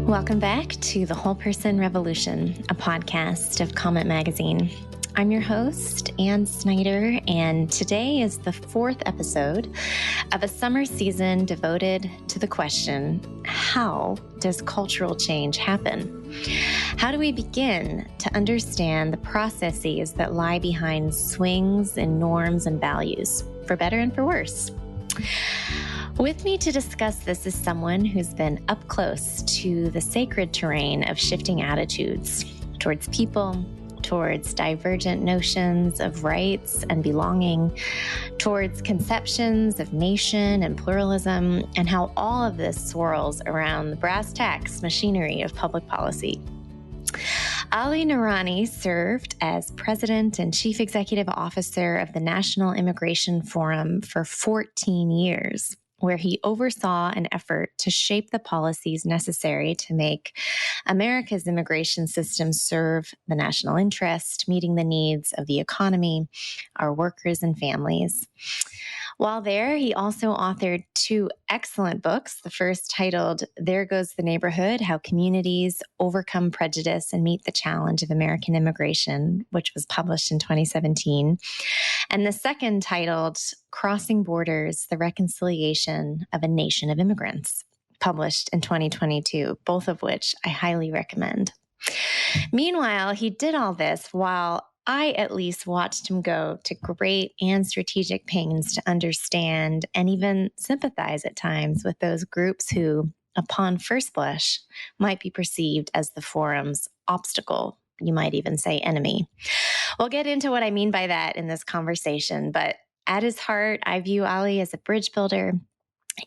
Welcome back to The Whole Person Revolution, a podcast of Comment Magazine. I'm your host, Ann Snyder, and today is the fourth episode of a summer season devoted to the question, how does cultural change happen? How do we begin to understand the processes that lie behind swings in norms and values, for better and for worse? With me to discuss this is someone who's been up close to the sacred terrain of shifting attitudes towards people, towards divergent notions of rights and belonging, towards conceptions of nation and pluralism, and how all of this swirls around the brass tacks machinery of public policy. Ali Noorani served as president and chief executive officer of the National Immigration Forum for 14 years, where he oversaw an effort to shape the policies necessary to make America's immigration system serve the national interest, meeting the needs of the economy, our workers and families. While there, he also authored two excellent books, the first titled There Goes the Neighborhood, How Communities Overcome Prejudice and Meet the Challenge of American Immigration, which was published in 2017, and the second titled Crossing Borders, The Reconciliation of a Nation of Immigrants, published in 2022, both of which I highly recommend. Meanwhile, he did all this while I at least watched him go to great and strategic pains to understand and even sympathize at times with those groups who, upon first blush, might be perceived as the forum's obstacle, you might even say enemy. We'll get into what I mean by that in this conversation, but at his heart, I view Ali as a bridge builder.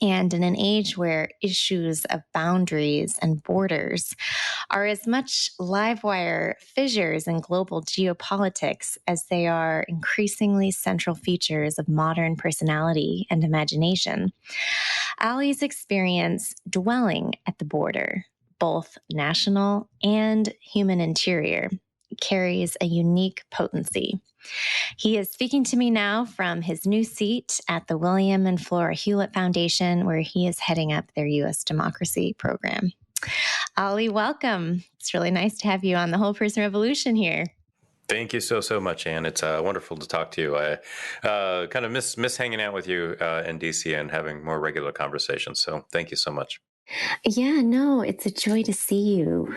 And in an age where issues of boundaries and borders are as much live wire fissures in global geopolitics as they are increasingly central features of modern personality and imagination, Ali's experience dwelling at the border, both national and human interior, carries a unique potency. He is speaking to me now from his new seat at the William and Flora Hewlett Foundation, where he is heading up their U.S. democracy program. Ali, welcome. It's really nice to have you on the Whole Person Revolution here. Thank you so much, Ann. It's wonderful to talk to you. I kind of miss hanging out with you in D.C. and having more regular conversations. So thank you so much. Yeah, no, it's a joy to see you.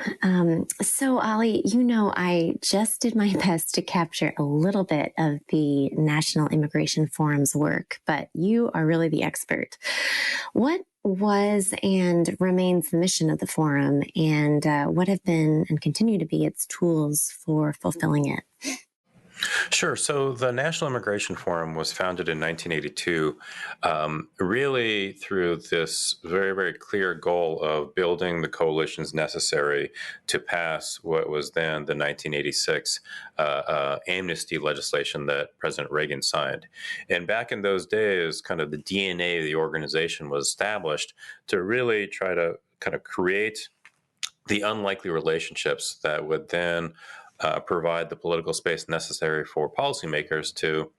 So, Ali, I just did my best to capture a little bit of the National Immigration Forum's work, but you are really the expert. What was and remains the mission of the forum, and what have been and continue to be its tools for fulfilling it? Sure. So the National Immigration Forum was founded in 1982, really through this very, very clear goal of building the coalitions necessary to pass what was then the 1986 amnesty legislation that President Reagan signed. And back in those days, kind of the DNA of the organization was established to really try to kind of create the unlikely relationships that would then provide the political space necessary for policymakers to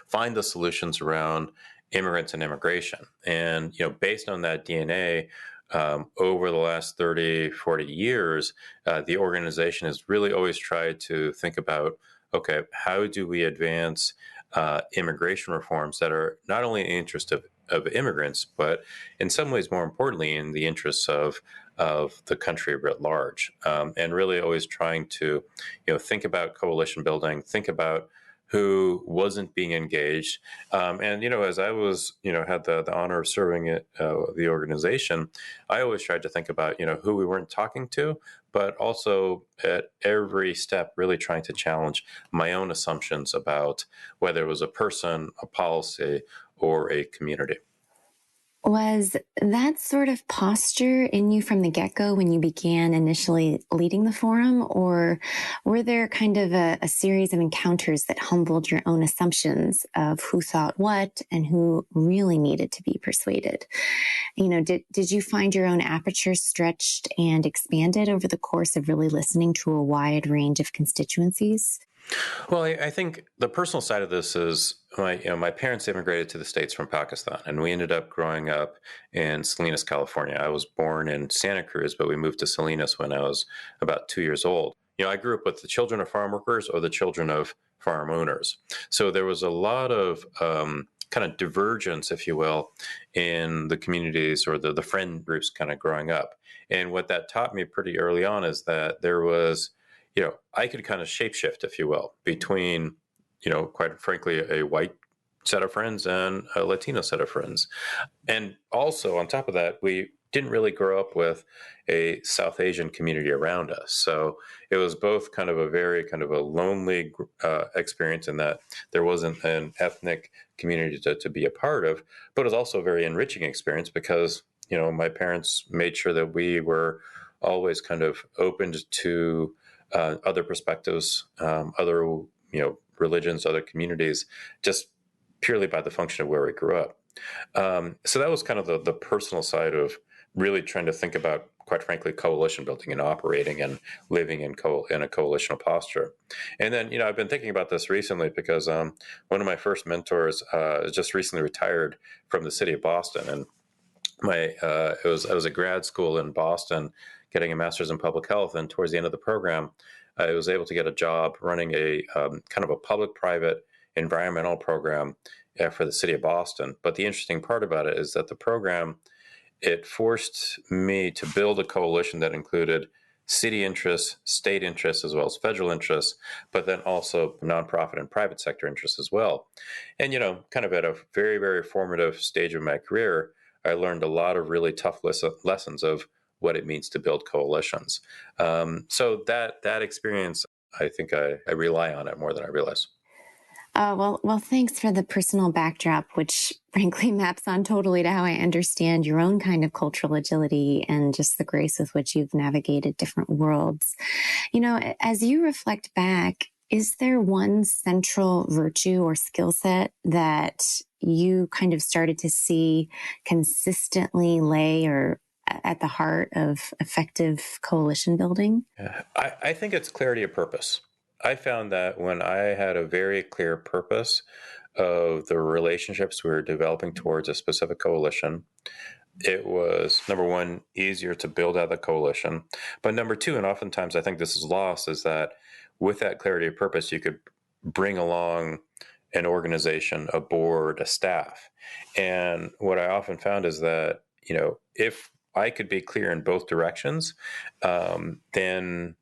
find the solutions around immigrants and immigration. And, based on that DNA, over the last 30, 40 years, the organization has really always tried to think about, okay, how do we advance immigration reforms that are not only in the interest of immigrants, but in some ways, more importantly, in the interests of the country writ large, and really always trying to, think about coalition building, think about who wasn't being engaged. And, as I was, had the honor of serving at the organization, I always tried to think about, who we weren't talking to, but also at every step, really trying to challenge my own assumptions about whether it was a person, a policy, or a community. Was that sort of posture in you from the get-go when you began initially leading the forum, or were there kind of a series of encounters that humbled your own assumptions of who thought what and who really needed to be persuaded? Did you find your own aperture stretched and expanded over the course of really listening to a wide range of constituencies? Well, I think the personal side of this is my parents immigrated to the States from Pakistan, and we ended up growing up in Salinas, California. I was born in Santa Cruz, but we moved to Salinas when I was about 2 years old. I grew up with the children of farm workers or the children of farm owners. So there was a lot of kind of divergence, if you will, in the communities or the friend groups kind of growing up. And what that taught me pretty early on is that there was I could kind of shapeshift, if you will, between, quite frankly, a white set of friends and a Latino set of friends. And also, on top of that, we didn't really grow up with a South Asian community around us. So it was both kind of a very kind of a lonely experience in that there wasn't an ethnic community to be a part of, but it was also a very enriching experience because, my parents made sure that we were always kind of open to other perspectives, other religions, other communities, just purely by the function of where we grew up. So that was kind of the personal side of really trying to think about, quite frankly, coalition building and operating and living in a coalitional posture. And then I've been thinking about this recently because one of my first mentors just recently retired from the city of Boston, and I was at grad school in Boston getting a master's in public health, and towards the end of the program, I was able to get a job running a kind of a public-private environmental program for the city of Boston. But the interesting part about it is that the program, it forced me to build a coalition that included city interests, state interests, as well as federal interests, but then also nonprofit and private sector interests as well. And, kind of at a very, very formative stage of my career, I learned a lot of really tough lessons of what it means to build coalitions. So that experience, I think I rely on it more than I realize. Well, thanks for the personal backdrop, which frankly maps on totally to how I understand your own kind of cultural agility and just the grace with which you've navigated different worlds. As you reflect back, is there one central virtue or skill set that you kind of started to see consistently lay or at the heart of effective coalition building? I think it's clarity of purpose. I found that when I had a very clear purpose of the relationships we were developing towards a specific coalition, it was, number one, easier to build out the coalition. But number two, and oftentimes I think this is lost, is that with that clarity of purpose, you could bring along an organization, a board, a staff. And what I often found is that, if I could be clear in both directions, then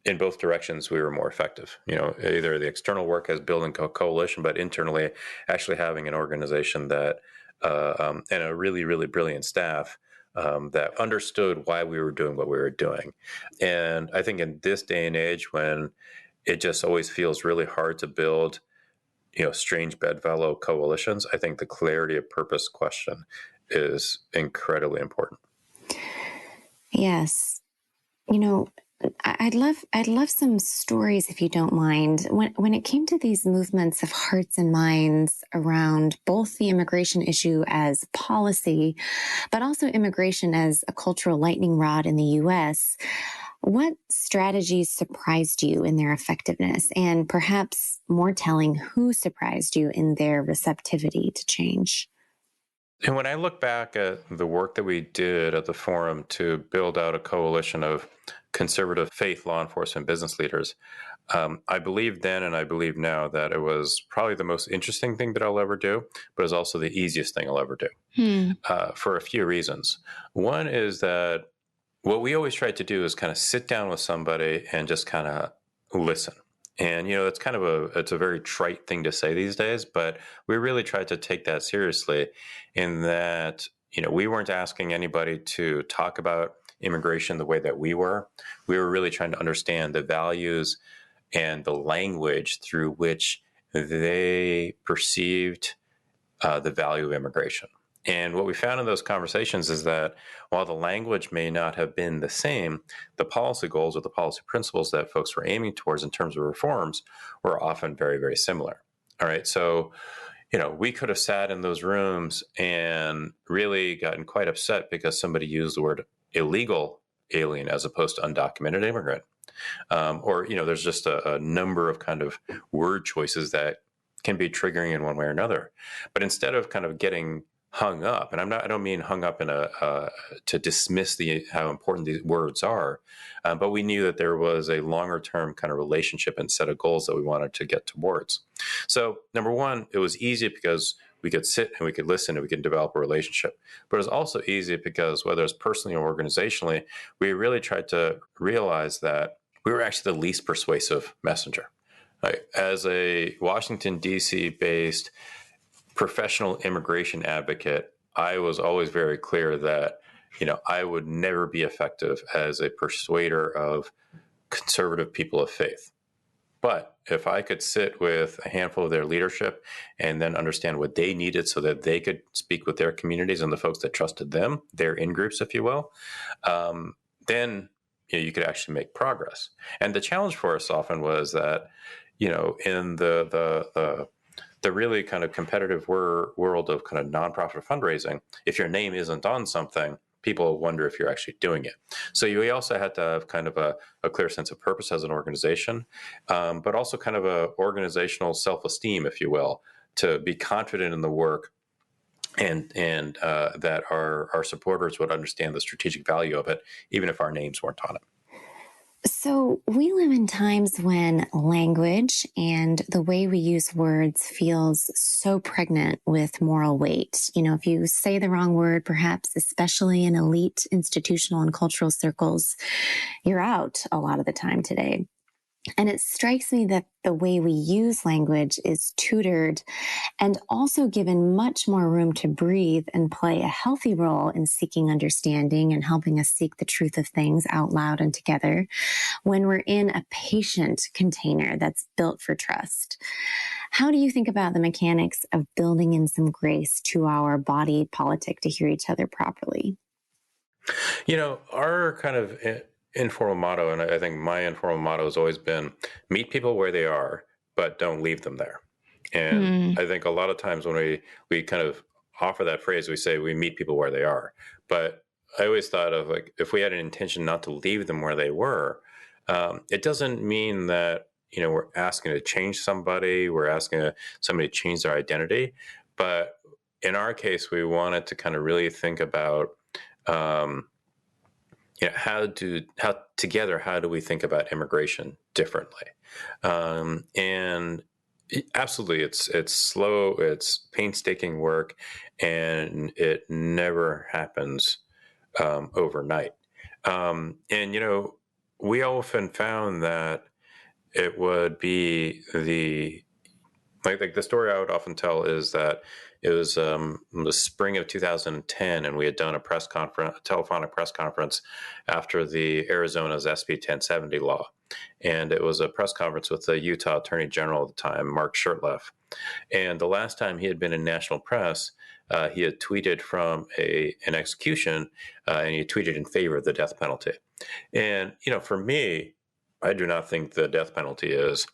in both directions, we were more effective. Either the external work as building a coalition, but internally actually having an organization that and a really, really brilliant staff that understood why we were doing what we were doing. And I think in this day and age, when it just always feels really hard to build, strange bedfellow coalitions, I think the clarity of purpose question is incredibly important. Yes. I'd love some stories if you don't mind. When it came to these movements of hearts and minds around both the immigration issue as policy, but also immigration as a cultural lightning rod in the U.S., what strategies surprised you in their effectiveness? And perhaps more telling, who surprised you in their receptivity to change? And when I look back at the work that we did at the forum to build out a coalition of conservative faith, law enforcement, business leaders, I believe then and I believe now that it was probably the most interesting thing that I'll ever do, but it's also the easiest thing I'll ever do for a few reasons. One is that what we always try to do is kind of sit down with somebody and just kind of listen. And, it's kind of it's a very trite thing to say these days, but we really tried to take that seriously in that, we weren't asking anybody to talk about immigration the way that we were. We were really trying to understand the values and the language through which they perceived the value of immigration. And what we found in those conversations is that while the language may not have been the same, the policy goals or the policy principles that folks were aiming towards in terms of reforms were often very, very similar. All right. So, we could have sat in those rooms and really gotten quite upset because somebody used the word illegal alien as opposed to undocumented immigrant. Or, there's just a number of kind of word choices that can be triggering in one way or another. But instead of kind of getting hung up, and I don't mean hung up in to dismiss how important these words are, but we knew that there was a longer term kind of relationship and set of goals that we wanted to get towards. So number one, it was easy because we could sit and we could listen and we could develop a relationship. But it was also easy because whether it's personally or organizationally, we really tried to realize that we were actually the least persuasive messenger. Like, as a Washington, D.C. based professional immigration advocate, I was always very clear that, I would never be effective as a persuader of conservative people of faith. But if I could sit with a handful of their leadership and then understand what they needed so that they could speak with their communities and the folks that trusted them, their in-groups, if you will, then you could actually make progress. And the challenge for us often was that, in the really kind of competitive world of kind of nonprofit fundraising, if your name isn't on something, people wonder if you're actually doing it. So we also had to have kind of a clear sense of purpose as an organization, but also kind of a organizational self-esteem, if you will, to be confident in the work and that our supporters would understand the strategic value of it, even if our names weren't on it. So we live in times when language and the way we use words feels so pregnant with moral weight. If you say the wrong word, perhaps especially in elite institutional and cultural circles, you're out a lot of the time today. And it strikes me that the way we use language is tutored and also given much more room to breathe and play a healthy role in seeking understanding and helping us seek the truth of things out loud and together when we're in a patient container that's built for trust. How do you think about the mechanics of building in some grace to our body politic to hear each other properly? Our kind of informal motto, and I think my informal motto has always been meet people where they are, but don't leave them there. And I think a lot of times when we kind of offer that phrase, we say we meet people where they are. But I always thought of, like, if we had an intention not to leave them where they were, it doesn't mean that, we're asking to change somebody, we're asking somebody to change their identity. But in our case, we wanted to kind of really think about, how do we think about immigration differently? And absolutely, it's slow, it's painstaking work, and it never happens overnight. And we often found that it would be like the story I would often tell is that it was the spring of 2010, and we had done a telephonic press conference after the Arizona's SB 1070 law. And it was a press conference with the Utah Attorney General at the time, Mark Shurtleff. And the last time he had been in national press, he had tweeted from an execution, and he tweeted in favor of the death penalty. And, for me, I do not think the death penalty is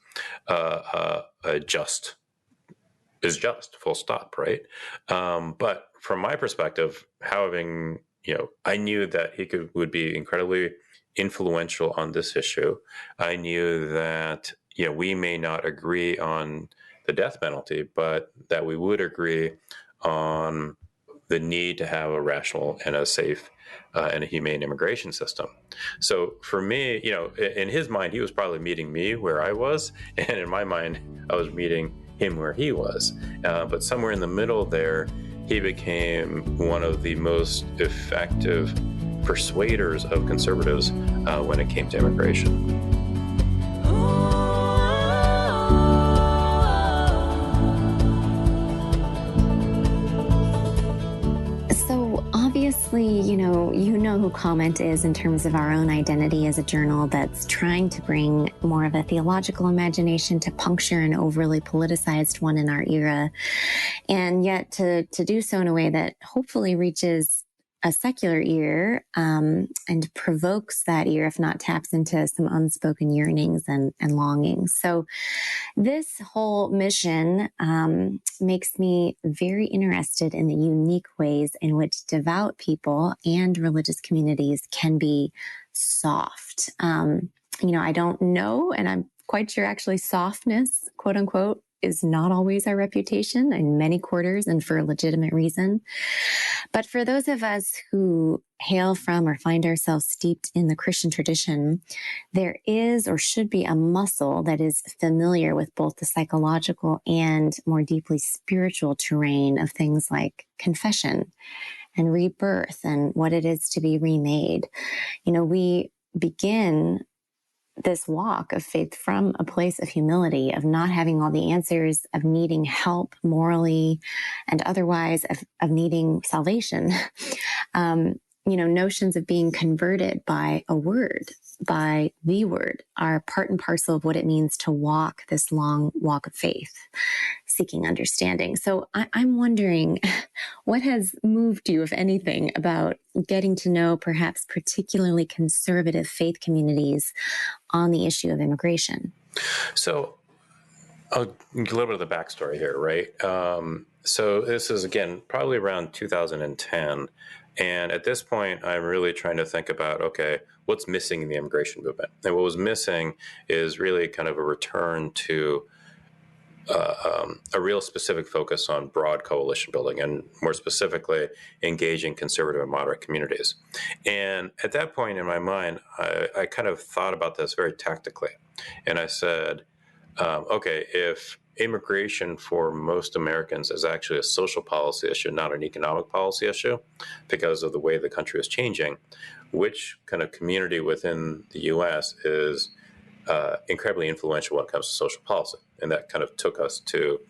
just, full stop, right? But from my perspective, I knew that he would be incredibly influential on this issue. I knew that, we may not agree on the death penalty, but that we would agree on the need to have a rational and a safe and a humane immigration system. So for me, in his mind, he was probably meeting me where I was, and in my mind, I was meeting him where he was. But somewhere in the middle there, he became one of the most effective persuaders of conservatives when it came to immigration. Obviously, you know who Comment is in terms of our own identity as a journal that's trying to bring more of a theological imagination to puncture an overly politicized one in our era, and yet to do so in a way that hopefully reaches a secular ear and provokes that ear, if not taps into some unspoken yearnings and longings. So this whole mission makes me very interested in the unique ways in which devout people and religious communities can be soft. I don't know, and I'm quite sure actually softness, quote unquote, is not always our reputation in many quarters and for a legitimate reason. But for those of us who hail from or find ourselves steeped in the Christian tradition, there is or should be a muscle that is familiar with both the psychological and more deeply spiritual terrain of things like confession and rebirth and what it is to be remade. We begin this walk of faith from a place of humility, of not having all the answers, of needing help morally and otherwise, of needing salvation. Notions of being converted by a word, by the word, are part and parcel of what it means to walk this long walk of faith, seeking understanding. So I'm wondering, what has moved you, if anything, about getting to know perhaps particularly conservative faith communities on the issue of immigration? So a little bit of the backstory here, right? So this is, again, probably around 2010. And at this point, I'm really trying to think about, okay, what's missing in the immigration movement? And what was missing is really kind of a return to a real specific focus on broad coalition building and more specifically engaging conservative and moderate communities. And at that point in my mind, I kind of thought about this very tactically. And I said, okay, if immigration for most Americans is actually a social policy issue, not an economic policy issue, because of the way the country is changing, which kind of community within the U.S. is incredibly influential when it comes to social policy? And that kind of took us to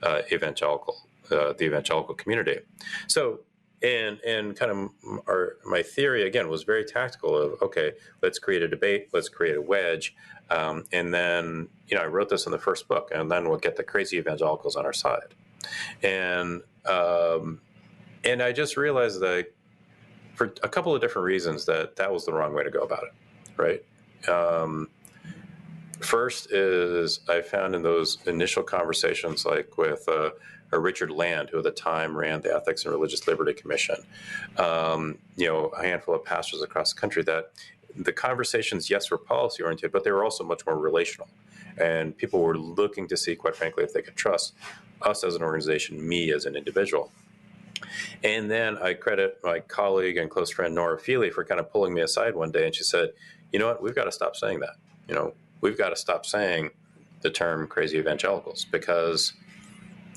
the evangelical community. So, and kind of my theory, again, was very tactical of, okay, let's create a debate, let's create a wedge. And then, I wrote this in the first book, and then we'll get the crazy evangelicals on our side. And I just realized that for a couple of different reasons that was the wrong way to go about it, right? First is I found in those initial conversations, like with Richard Land, who at the time ran the Ethics and Religious Liberty Commission, a handful of pastors across the country, that the conversations, yes, were policy oriented, but they were also much more relational. And people were looking to see, quite frankly, if they could trust us as an organization, me as an individual. And then I credit my colleague and close friend Nora Feely for kind of pulling me aside one day, and she said, you know what, we've got to stop saying that. We've got to stop saying the term crazy evangelicals, because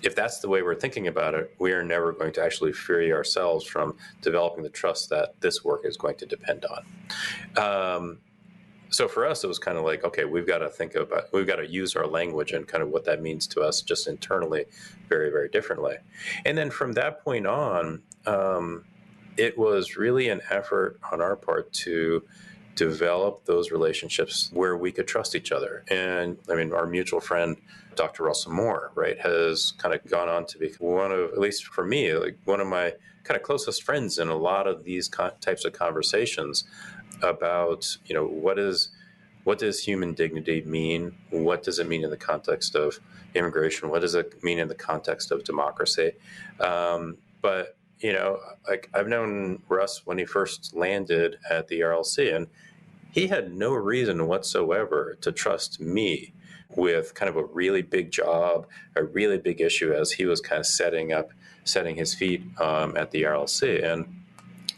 if that's the way we're thinking about it, we are never going to actually free ourselves from developing the trust that this work is going to depend on. So for us, it was kind of like, okay, we've got to use our language and kind of what that means to us just internally very, very differently. And then from that point on, it was really an effort on our part to develop those relationships where we could trust each other. And I mean, our mutual friend, Dr. Russell Moore, right, has kind of gone on to be one of, at least for me, like one of my kind of closest friends in a lot of these types of conversations about, what does human dignity mean? What does it mean in the context of immigration? What does it mean in the context of democracy? But like I've known Russ when he first landed at the RLC, and he had no reason whatsoever to trust me with kind of a really big job, a really big issue, as he was kind of setting his feet at the RLC. And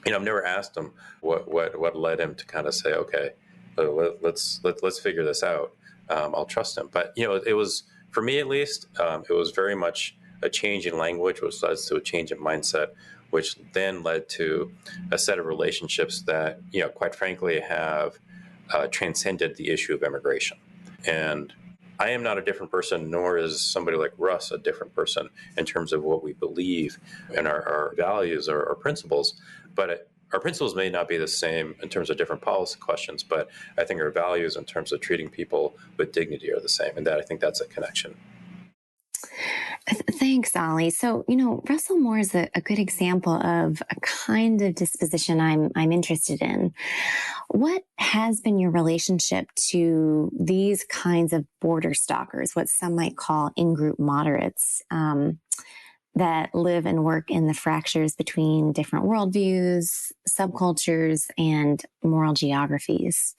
I've never asked him what led him to kind of say, okay, let's figure this out. I'll trust him. But it was, for me at least, it was very much a change in language, which led to a change in mindset, which then led to a set of relationships that, quite frankly, have transcended the issue of immigration. And I am not a different person, nor is somebody like Russ a different person in terms of what we believe and our values or our principles. But our principles may not be the same in terms of different policy questions, but I think our values in terms of treating people with dignity are the same. And I think that's a connection. Thanks, Ali. So, Russell Moore is a good example of a kind of disposition I'm interested in. What has been your relationship to these kinds of border stalkers, what some might call Ingroup Moderates, that live and work in the fractures between different worldviews, subcultures, and moral geographies?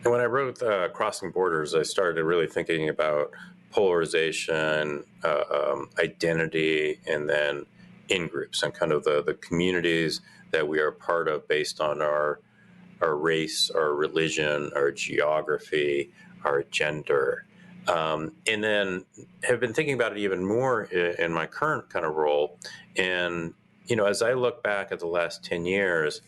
And when I wrote Crossing Borders, I started really thinking about polarization, identity, and then in groups and kind of the communities that we are part of based on our race, our religion, our geography, our gender. And then have been thinking about it even more in my current kind of role. And, as I look back at the last 10 years,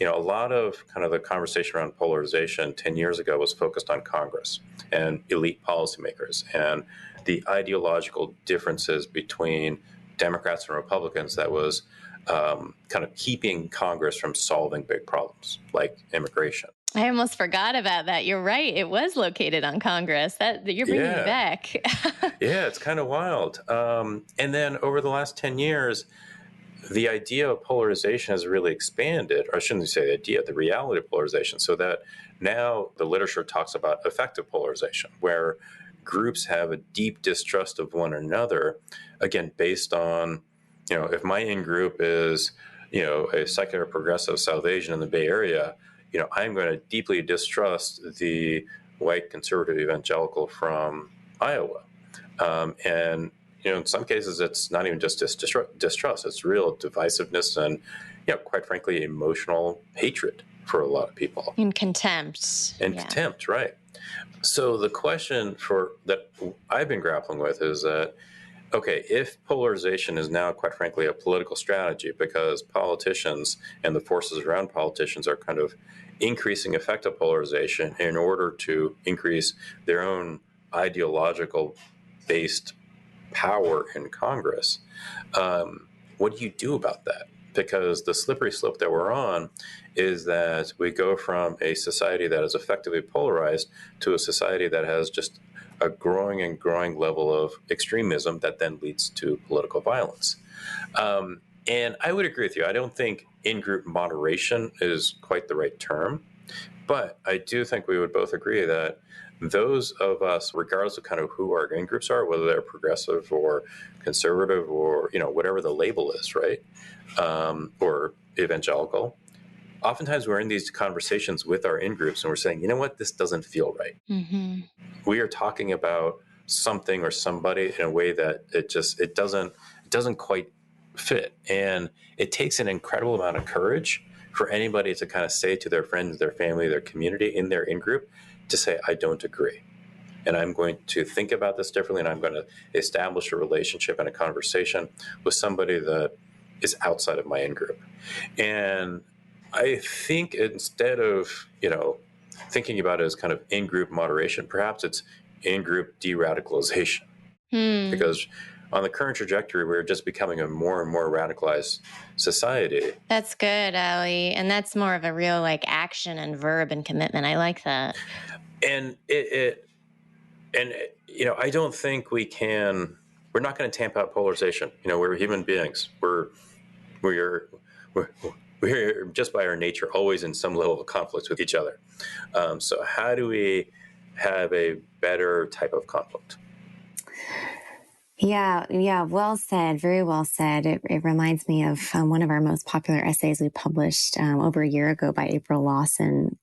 a lot of kind of the conversation around polarization 10 years ago was focused on Congress and elite policymakers and the ideological differences between Democrats and Republicans that was kind of keeping Congress from solving big problems like immigration. I almost forgot about that. You're right. It was located on Congress. That you're bringing me back. Yeah, it's kind of wild. And then over the last 10 years, the idea of polarization has really expanded, or I shouldn't say the idea, the reality of polarization, so that now the literature talks about effective polarization, where groups have a deep distrust of one another, again, based on, if my in-group is, a secular progressive South Asian in the Bay Area, I'm going to deeply distrust the white conservative evangelical from Iowa. And in some cases, it's not even just distrust. It's real divisiveness and, quite frankly, emotional hatred for a lot of people. And contempt. Contempt, right. So the question that I've been grappling with is that, okay, if polarization is now, quite frankly, a political strategy because politicians and the forces around politicians are kind of increasing effective polarization in order to increase their own ideological-based power in Congress, what do you do about that? Because the slippery slope that we're on is that we go from a society that is effectively polarized to a society that has just a growing and growing level of extremism that then leads to political violence. And I would agree with you. I don't think in-group moderation is quite the right term, but I do think we would both agree that those of us, regardless of kind of who our in-groups are, whether they're progressive or conservative or, whatever the label is, right, or evangelical, oftentimes we're in these conversations with our in-groups and we're saying, you know what, this doesn't feel right. Mm-hmm. We are talking about something or somebody in a way that it doesn't quite fit. And it takes an incredible amount of courage for anybody to kind of say to their friends, their family, their community in their in-group to say, I don't agree. And I'm going to think about this differently, and I'm going to establish a relationship and a conversation with somebody that is outside of my in-group. And I think instead of, thinking about it as kind of in-group moderation, perhaps it's in-group de-radicalization. Because on the current trajectory, we're just becoming a more and more radicalized society. That's good, Ali. And that's more of a real action and verb and commitment. I like that. And I don't think we're not going to tamp out polarization. We're human beings. We're just by our nature always in some level of conflict with each other. So how do we have a better type of conflict? Yeah. Well said. Very well said. It reminds me of one of our most popular essays we published over a year ago by April Lawson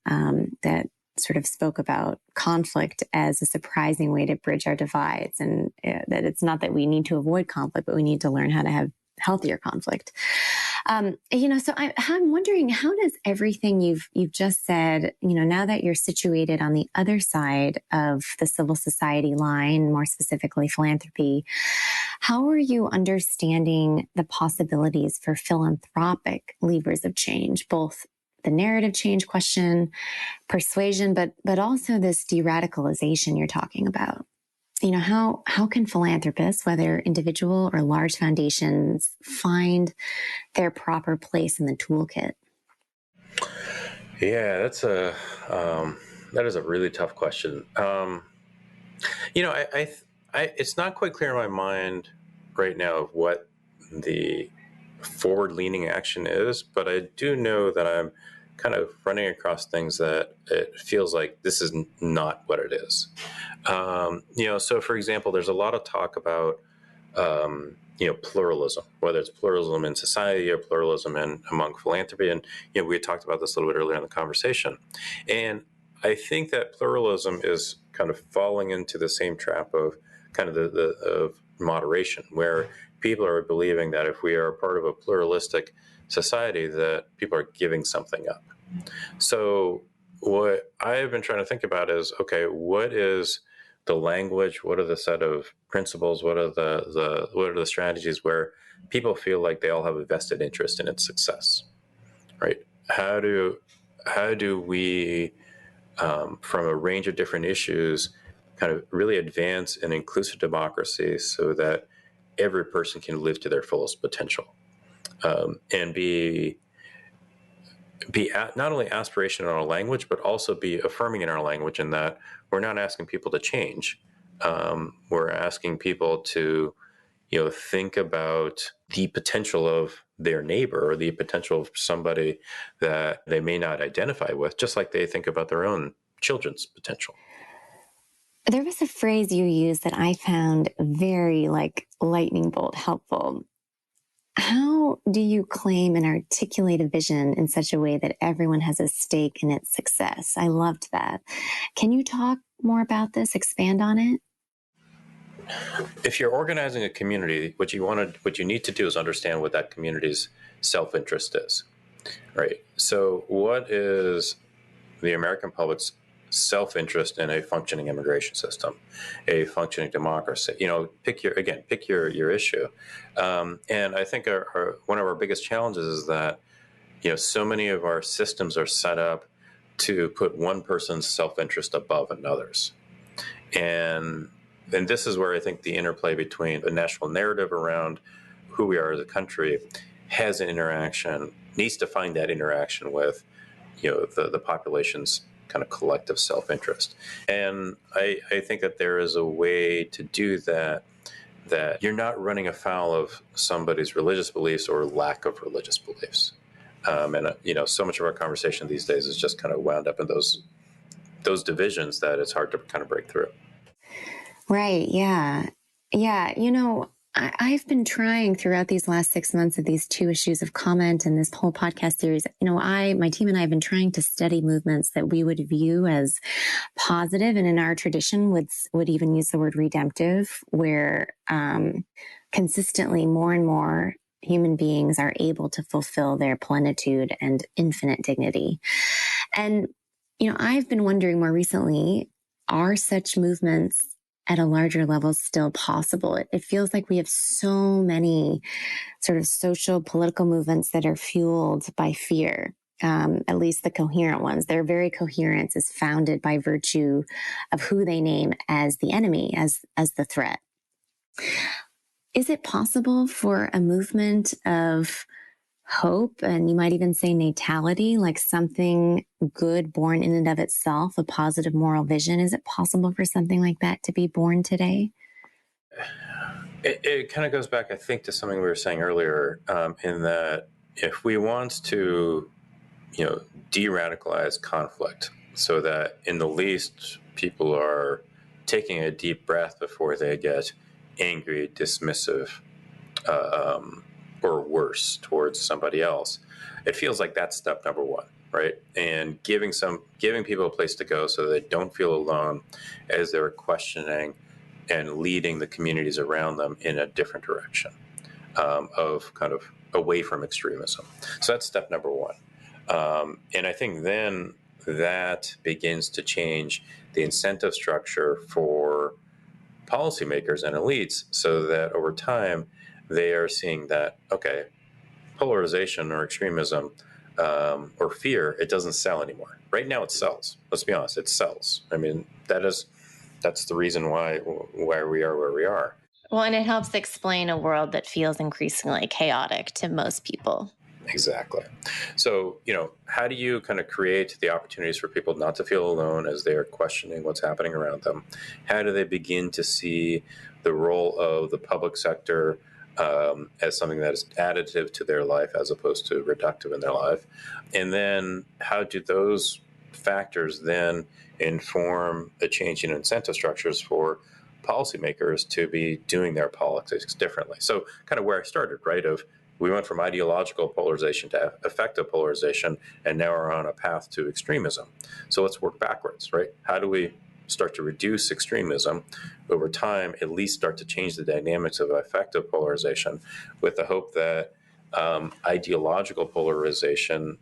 that sort of spoke about conflict as a surprising way to bridge our divides, and that it's not that we need to avoid conflict, but we need to learn how to have healthier conflict. So I'm wondering, how does everything you've just said, now that you're situated on the other side of the civil society line, more specifically philanthropy, how are you understanding the possibilities for philanthropic levers of change, both the narrative change question, persuasion, but also this de-radicalization you're talking about? How can philanthropists, whether individual or large foundations, find their proper place in the toolkit? Yeah, that is a really tough question. It's not quite clear in my mind right now of what the forward-leaning action is, but I do know that I'm kind of running across things that it feels like this is not what it is. So for example, there's a lot of talk about, pluralism, whether it's pluralism in society or pluralism among philanthropy. And, we had talked about this a little bit earlier in the conversation. And I think that pluralism is kind of falling into the same trap of kind of of moderation, where people are believing that if we are part of a pluralistic society, that people are giving something up. So what I've been trying to think about is, okay, what is the language? What are the set of principles? What are the strategies where people feel like they all have a vested interest in its success, right? How do we, from a range of different issues, kind of really advance an inclusive democracy so that every person can live to their fullest potential, and be not only aspirational in our language, but also be affirming in our language, in that we're not asking people to change. We're asking people to, think about the potential of their neighbor, or the potential of somebody that they may not identify with, just like they think about their own children's potential. There was a phrase you used that I found very lightning bolt helpful. How do you claim and articulate a vision in such a way that everyone has a stake in its success? I loved that. Can you talk more about this, expand on it? If you're organizing a community, what you need to do is understand what that community's self-interest is, right? So what is the American public's self-interest in a functioning immigration system, a functioning democracy? Pick your issue. And I think one of our biggest challenges is that, so many of our systems are set up to put one person's self-interest above another's. And this is where I think the interplay between a national narrative around who we are as a country needs to find that interaction with, the population's kind of collective self-interest. And I think that there is a way to do that you're not running afoul of somebody's religious beliefs or lack of religious beliefs. And so much of our conversation these days is just kind of wound up in those divisions that it's hard to kind of break through. Right. Yeah. Yeah. I've been trying throughout these last 6 months of these 2 issues of Comment and this whole podcast series. My team and I have been trying to study movements that we would view as positive, and in our tradition would even use the word redemptive, where consistently more and more human beings are able to fulfill their plenitude and infinite dignity. And, I've been wondering more recently, are such movements at a larger level still possible? It feels like we have so many sort of social, political movements that are fueled by fear, at least the coherent ones. Their very coherence is founded by virtue of who they name as the enemy, as the threat. Is it possible for a movement of hope, and you might even say natality, like something good born in and of itself, a positive moral vision? Is it possible for something like that to be born today? It kind of goes back, I think, to something we were saying earlier, in that if we want to, de-radicalize conflict so that in the least people are taking a deep breath before they get angry, dismissive, or worse towards somebody else, it feels like that's step number one, right? And giving people a place to go so they don't feel alone as they're questioning and leading the communities around them in a different direction, of kind of away from extremism. So that's step number one. And I think then that begins to change the incentive structure for policymakers and elites, so that over time they are seeing that, okay, polarization or extremism, or fear, it doesn't sell anymore. Right now it sells. Let's be honest, it sells. I mean, that's the reason why we are where we are. Well, and it helps explain a world that feels increasingly chaotic to most people. Exactly. So, how do you kind of create the opportunities for people not to feel alone as they are questioning what's happening around them? How do they begin to see the role of the public sector as something that is additive to their life as opposed to reductive in their life? And then how do those factors then inform a change in incentive structures for policymakers to be doing their politics differently? So kind of where I started, right, of We went from ideological polarization to effective polarization, and now we're on a path to extremism. So let's work backwards, right? How do we start to reduce extremism over time, at least start to change the dynamics of effective polarization, with the hope that ideological polarization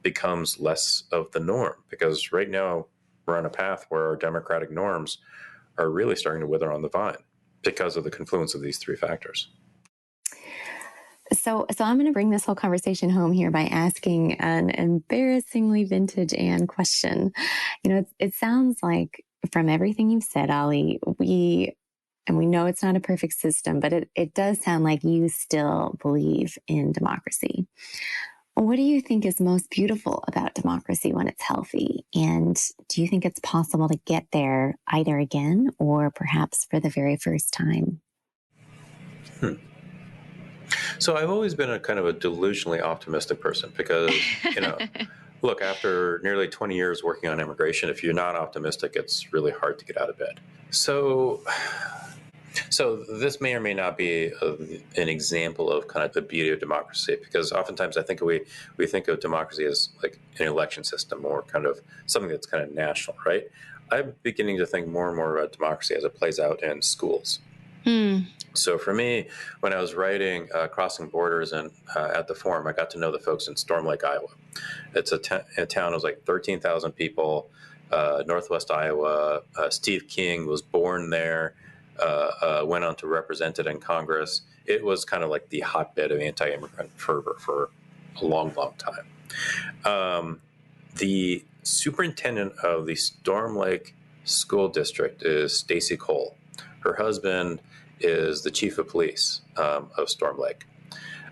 becomes less of the norm? Because right now we're on a path where our democratic norms are really starting to wither on the vine because of the confluence of these three factors. So I'm going to bring this whole conversation home here by asking an embarrassingly vintage Anne question. It sounds like from everything you've said, Ali, we know it's not a perfect system, but it does sound like you still believe in democracy. What do you think is most beautiful about democracy when it's healthy? And do you think it's possible to get there either again or perhaps for the very first time? So I've always been a kind of a delusionally optimistic person because, look, after nearly 20 years working on immigration, if you're not optimistic, it's really hard to get out of bed. So this may or may not be an example of kind of the beauty of democracy, because oftentimes I think we think of democracy as like an election system or kind of something that's kind of national, right? I'm beginning to think more and more about democracy as it plays out in schools. So for me, when I was writing Crossing Borders and at the Forum, I got to know the folks in Storm Lake, Iowa. It's a town of like 13,000 people, Northwest Iowa. Steve King was born there, went on to represent it in Congress. It was kind of like the hotbed of anti-immigrant fervor for a long, long time. The superintendent of the Storm Lake School District is Stacy Cole. Her husband is the chief of police of Storm Lake.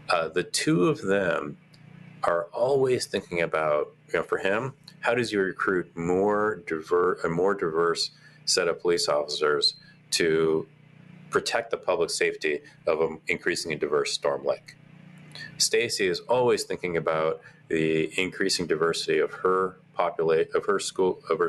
The two of them are always thinking about, for him, how does you recruit a more diverse set of police officers to protect the public safety of an increasingly diverse Storm Lake? Stacy is always thinking about the increasing diversity of her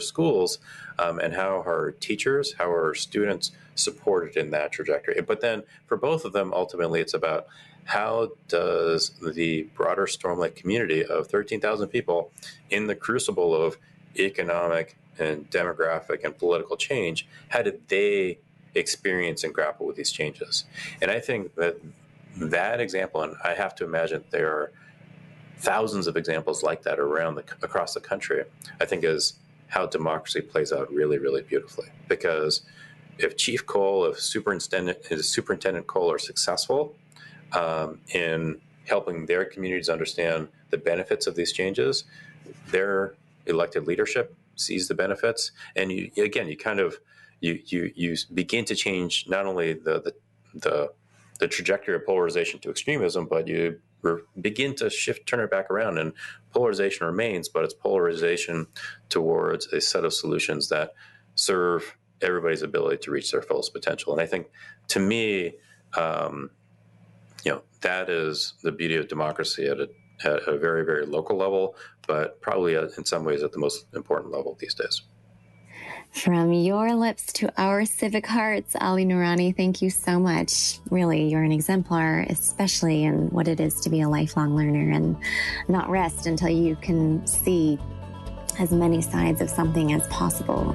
schools, and how her teachers, how her students supported in that trajectory. But then for both of them, ultimately, it's about how does the broader Storm Lake community of 13,000 people in the crucible of economic and demographic and political change, how did they experience and grapple with these changes? And I think that example, and I have to imagine there are thousands of examples like that across the country, I think is how democracy plays out really, really beautifully. Because if Chief Cole, if Superintendent Cole are successful in helping their communities understand the benefits of these changes, their elected leadership sees the benefits, and you begin to change not only the trajectory of polarization to extremism, but you begin to turn it back around, and polarization remains, but it's polarization towards a set of solutions that serve everybody's ability to reach their fullest potential. And I think, to me, that is the beauty of democracy at a very, very local level, but probably in some ways at the most important level these days. From your lips to our civic hearts, Ali Noorani, thank you so much. Really, you're an exemplar, especially in what it is to be a lifelong learner and not rest until you can see as many sides of something as possible.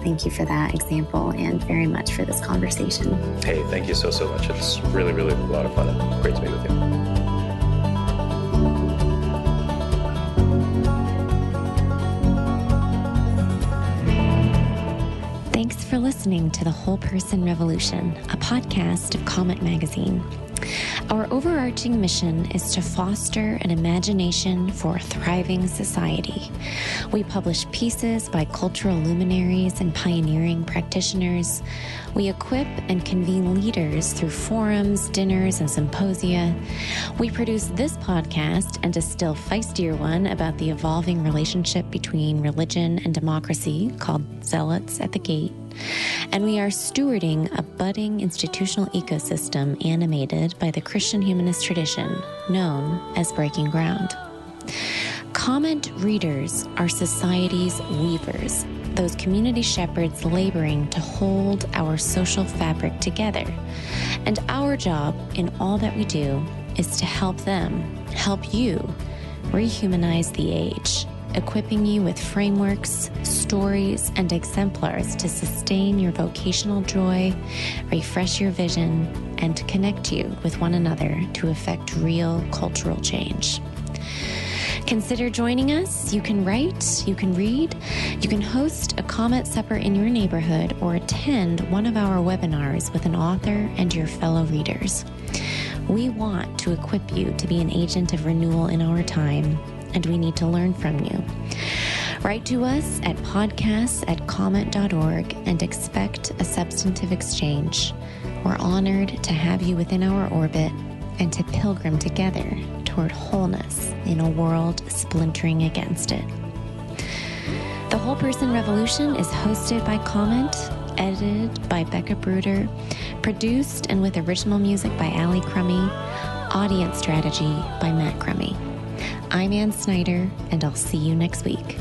Thank you for that example and very much for this conversation. Hey, thank you so much. It's really, really a lot of fun and great to be with you. Thanks for listening to The Whole Person Revolution, a podcast of Comment Magazine. Our overarching mission is to foster an imagination for a thriving society. We publish pieces by cultural luminaries and pioneering practitioners. We equip and convene leaders through forums, dinners, and symposia. We produce this podcast and a still feistier one about the evolving relationship between religion and democracy called Zealots at the Gate. And we are stewarding a budding institutional ecosystem animated by the Christian humanist tradition known as Breaking Ground. Comment readers are society's weavers, those community shepherds laboring to hold our social fabric together. And our job in all that we do is to help you rehumanize the age, equipping you with frameworks, stories, and exemplars to sustain your vocational joy, refresh your vision, and connect you with one another to effect real cultural change. Consider joining us. You can write, you can read, you can host a comment supper in your neighborhood, or attend one of our webinars with an author and your fellow readers. We want to equip you to be an agent of renewal in our time, and we need to learn from you. Write to us at podcasts@comment.org and expect a substantive exchange. We're honored to have you within our orbit and to pilgrim together toward wholeness in a world splintering against it. The Whole Person Revolution is hosted by Comment, edited by Becca Bruder, produced and with original music by Ali Crummy, audience strategy by Matt Crummy. I'm Ann Snyder, and I'll see you next week.